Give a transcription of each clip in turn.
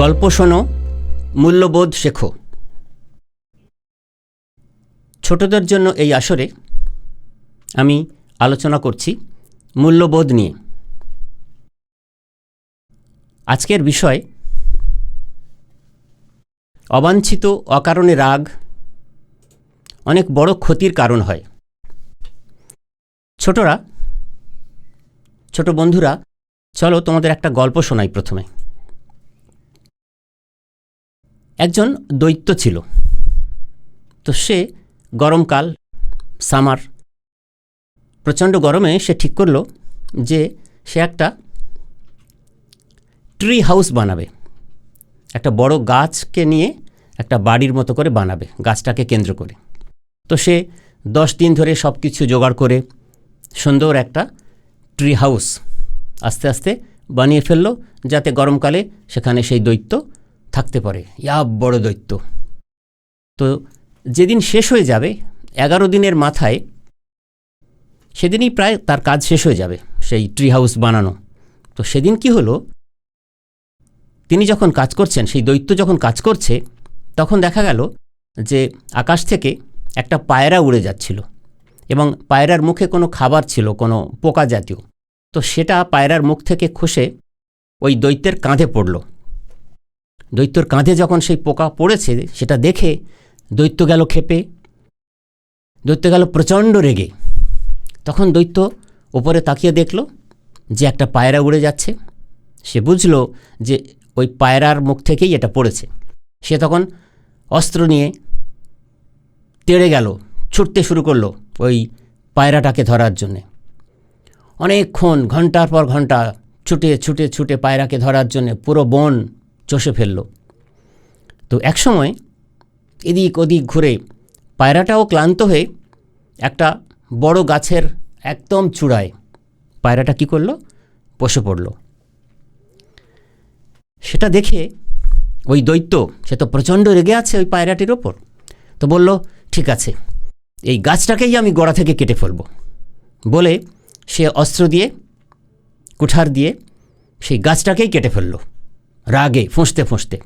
গল্প শোনো, মূল্যবোধ শেখো। ছোটদের জন্য এই আসরে আমি আলোচনা করছি মূল্যবোধ নিয়ে। আজকের বিষয় অবাঞ্ছিত অকারণে রাগ অনেক বড় ক্ষতির কারণ হয়। ছোট বন্ধুরা, চলো তোমাদের একটা গল্প শোনাই। প্রথমে একজন দৈত্য ছিল। তো সে গরমকাল, সামার, প্রচণ্ড গরমে সে ঠিক করলো যে সে একটা ট্রি হাউস বানাবে। একটা বড় গাছকে নিয়ে একটা বাড়ির মতো করে বানাবে, গাছটাকে কেন্দ্র করে। তো সে 10 দিন ধরে সব কিছু জোগাড় করে সুন্দর একটা ট্রি হাউস আস্তে আস্তে বানিয়ে ফেললো, যাতে গরমকালে সেখানে সেই দৈত্য থাকতে পারে। বড় দৈত্য। তো যেদিন শেষ হয়ে যাবে, 11 দিনের মাথায়, সেদিনই প্রায় তার কাজ শেষ হয়ে যাবে সেই ট্রি হাউস বানানো। তো সেদিন কি হলো, তিনি যখন কাজ করছেন, সেই দৈত্য যখন কাজ করছে, তখন দেখা গেল যে আকাশ থেকে একটা পায়রা উড়ে যাচ্ছিল এবং পায়রার মুখে কোনো খাবার ছিল, কোনো পোকা জাতীয়। তো সেটা পায়রার মুখ থেকে খসে ওই দৈত্যের কাঁধে পড়ল। দৈত্যর কাঁধে যখন সেই পোকা পড়েছে, সেটা দেখে দৈত্য গেল ক্ষেপে, দৈত্য গেল প্রচণ্ড রেগে। তখন দৈত্য ওপরে তাকিয়ে দেখল যে একটা পায়রা উড়ে যাচ্ছে। সে বুঝল যে ওই পায়রার মুখ থেকেই এটা পড়েছে। সে তখন অস্ত্র নিয়ে তেড়ে গেল, ছুটতে শুরু করলো ওই পায়রাটাকে ধরার জন্যে। অনেকক্ষণ, ঘন্টার পর ঘন্টা ছুটে ছুটে ছুটে পায়রাকে ধরার জন্যে পুরো বন চষে ফেলল। তো একসময় এদিক ওদিক ঘুরে পায়রাটাও ক্লান্ত হয়ে একটা বড় গাছের একদম চূড়ায় পায়রাটা কি করলো, বসে পড়ল। সেটা দেখে ওই দৈত্য, সে তো প্রচণ্ড রেগে আছে ওই পায়রাটির ওপর, তো বলল, ঠিক আছে, এই গাছটাকেই আমি গোড়া থেকে কেটে ফেলব। বলে সে অস্ত্র দিয়ে, কুঠার দিয়ে সেই গাছটাকেই কেটে ফেলল, রাগে ফুঁসতে ফুঁসতে।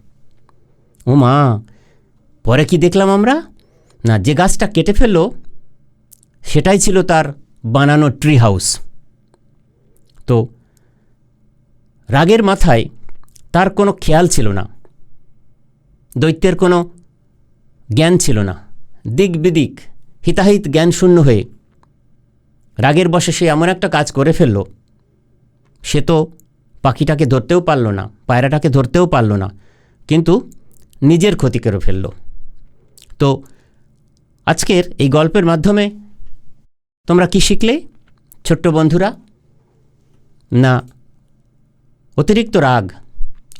ও মা! পরে কি দেখলাম আমরা, না, যে গাছটা কেটে ফেলল সেটাই ছিল তার বানানো ট্রি হাউস। তো রাগের মাথায় তার কোনো খেয়াল ছিল না, দৈত্যের কোনো জ্ঞান ছিল না। দিক বিদিক হিতাহিত জ্ঞান শূন্য হয়ে রাগের বশে সে এমন একটা কাজ করে ফেলল, সে তো পাখিটাকে ধরতেও পারল না, পায়রাটাকে ধরতেও পারল না, কিন্তু নিজের ক্ষতি করে ফেলল। তো আজকের এই গল্পের মাধ্যমে তোমরা কি শিখলে ছোট্ট বন্ধুরা? না, অতিরিক্ত রাগ,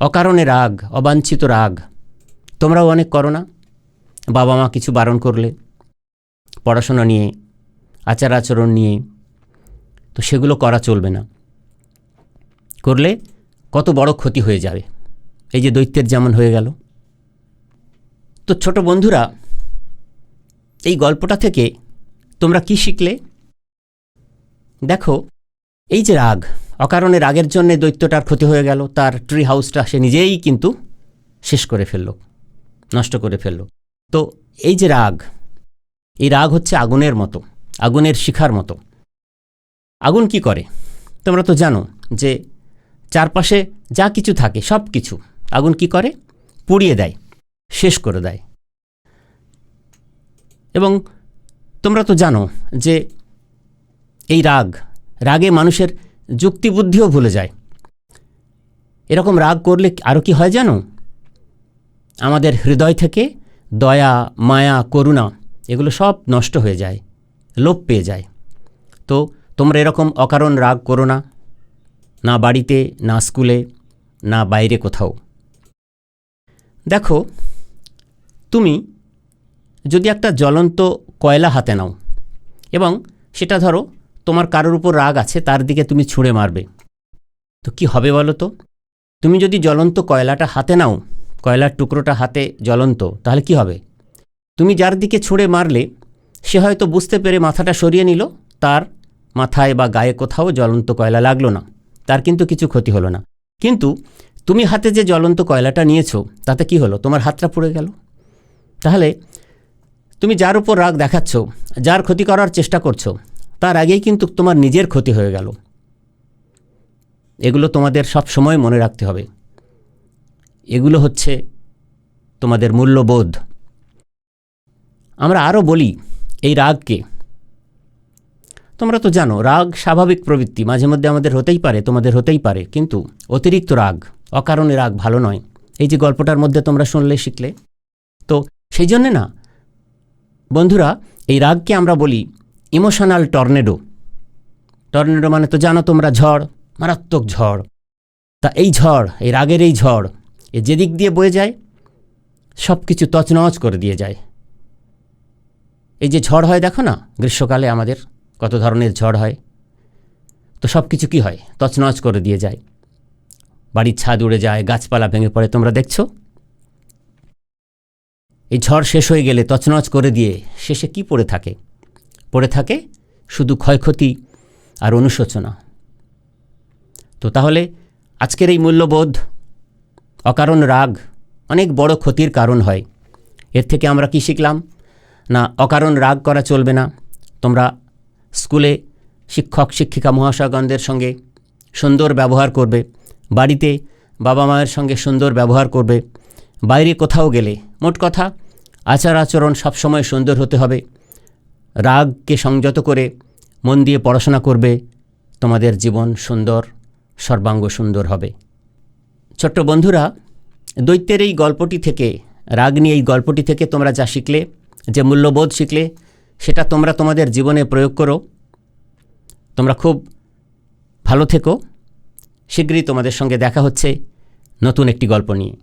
অকারণে রাগ, অবাঞ্ছিত রাগ তোমরাও অনেক করো না? বাবা মা কিছু বারণ করলে, পড়াশোনা নিয়ে, আচার আচরণ নিয়ে, তো সেগুলো করা চলবে না। করলে কত বড় ক্ষতি হয়ে যাবে, এই যে দৈত্যের যেমন হয়ে গেল। তো ছোট বন্ধুরা, এই গল্পটা থেকে তোমরা কি শিখলে? দেখো, এই যে রাগ, অকারণে রাগের জন্যে দৈত্যটার ক্ষতি হয়ে গেল, তার ট্রি হাউসটা সে নিজেই কিন্তু শেষ করে ফেলল, নষ্ট করে ফেলল। তো এই যে রাগ, এই রাগ হচ্ছে আগুনের মতো, আগুনের শিখার মতো। আগুন কি করে তোমরা তো জানো, যে চারপাশে যা কিছু থাকে সব কিছু আগুন কি করে, পুড়িয়ে দেয়, শেষ করে দেয়। এবং তোমরা তো জানো যে এই রাগে মানুষের যুক্তিবুদ্ধিও ভুলে যায়। এরকম রাগ করলে আরও কি হয় জানো, আমাদের হৃদয় থেকে দয়া, মায়া, করুণা এগুলো সব নষ্ট হয়ে যায়, লোপ পেয়ে যায়। তো তোমরা এরকম অকারণ রাগ করো না, না বাড়িতে, না স্কুলে, না বাইরে কোথাও। দেখো, তুমি যদি একটা জ্বলন্ত কয়লা হাতে নাও এবং সেটা ধরো তোমার কারোর উপর রাগ আছে, তার দিকে তুমি ছুঁড়ে মারবে, তো কি হবে বলো তো? তুমি যদি জ্বলন্ত কয়লাটা হাতে নাও, কয়লার টুকরোটা হাতে জ্বলন্ত, তাহলে কি হবে? তুমি যার দিকে ছুঁড়ে মারলে সে হয়তো বুঝতে পেরে মাথাটা সরিয়ে নিল, তার মাথায় বা গায়ে কোথাও জ্বলন্ত কয়লা লাগলো না, তার কিন্তু কিছু ক্ষতি হলো না। কিন্তু তুমি হাতে যে জ্বলন্ত কয়লাটা নিয়েছো তাতে কি হলো? তোমার হাতটা পুড়ে গেল। তাহলে তুমি যার উপর রাগ দেখাচ্ছ, যার ক্ষতি করার চেষ্টা করছো, তার আগেই কিন্তু তোমার নিজের ক্ষতি হয়ে গেল। এগুলো তোমাদের সব সময় মনে রাখতে হবে। এগুলো হচ্ছে তোমাদের মূল্যবোধ। আমরা আরও বলি এই রাগকে, তোমরা তো জানো রাগ স্বাভাবিক প্রবৃত্তি, মাঝে মধ্যে আমাদের হতেই পারে, তোমাদের হতেই পারে, কিন্তু অতিরিক্ত রাগ, অকারণে রাগ ভালো নয়। এই যে গল্পটার মধ্যে তোমরা শুনলে, শিখলে, তো সেই জন্যে না বন্ধুরা, এই রাগকে আমরা বলি ইমোশনাল টর্নেডো। টর্নেডো মানে তো জানো তোমরা, ঝড়, মারাত্মক ঝড়। তা এই ঝড়, এই রাগের এই ঝড়, এ যেদিক দিয়ে বয়ে যায় সব কিছু তছনছ করে দিয়ে যায়। এই যে ঝড় হয় দেখো না, গ্রীষ্মকালে আমাদের কত ধরনের ঝড় হয়, তো সব কিছু কী হয়? তছনছ করে দিয়ে যায়। বাড়ির ছাদ উড়ে যায়, গাছপালা ভেঙে পড়ে, তোমরা দেখছো। এই ঝড় শেষ হয়ে গেলে তছনছ করে দিয়ে শেষে কি পড়ে থাকে? পড়ে থাকে শুধু ক্ষয়ক্ষতি আর অনুশোচনা। তো তাহলে আজকের এই মূল্যবোধ, অকারণ রাগ অনেক বড় ক্ষতির কারণ হয়। এর থেকে আমরা কি শিখলাম? না, অকারণ রাগ করা চলবে না। তোমরা স্কুলে শিক্ষক শিক্ষিকা মহাশয়গণদের সঙ্গে সুন্দর ব্যবহার করবে, বাড়িতে বাবা মায়ের সঙ্গে সুন্দর ব্যবহার করবে, বাইরে কোথাও গেলে মোট কথা আচার আচরণ সবসময় সুন্দর হতে হবে। রাগকে সংযত করে মন দিয়ে পড়াশোনা করবে, তোমাদের জীবন সুন্দর, সর্বাঙ্গ সুন্দর হবে। ছোট্ট বন্ধুরা, দৈত্যের এই গল্পটি থেকে, রাগ নিয়ে এই গল্পটি থেকে তোমরা যা শিখলে, যে মূল্যবোধ শিখলে, সেটা তোমরা তোমাদের জীবনে প্রয়োগ করো। তোমরা খুব ভালো থেকো। শীঘ্রই তোমাদের সঙ্গে দেখা হচ্ছে নতুন একটি গল্প নিয়ে।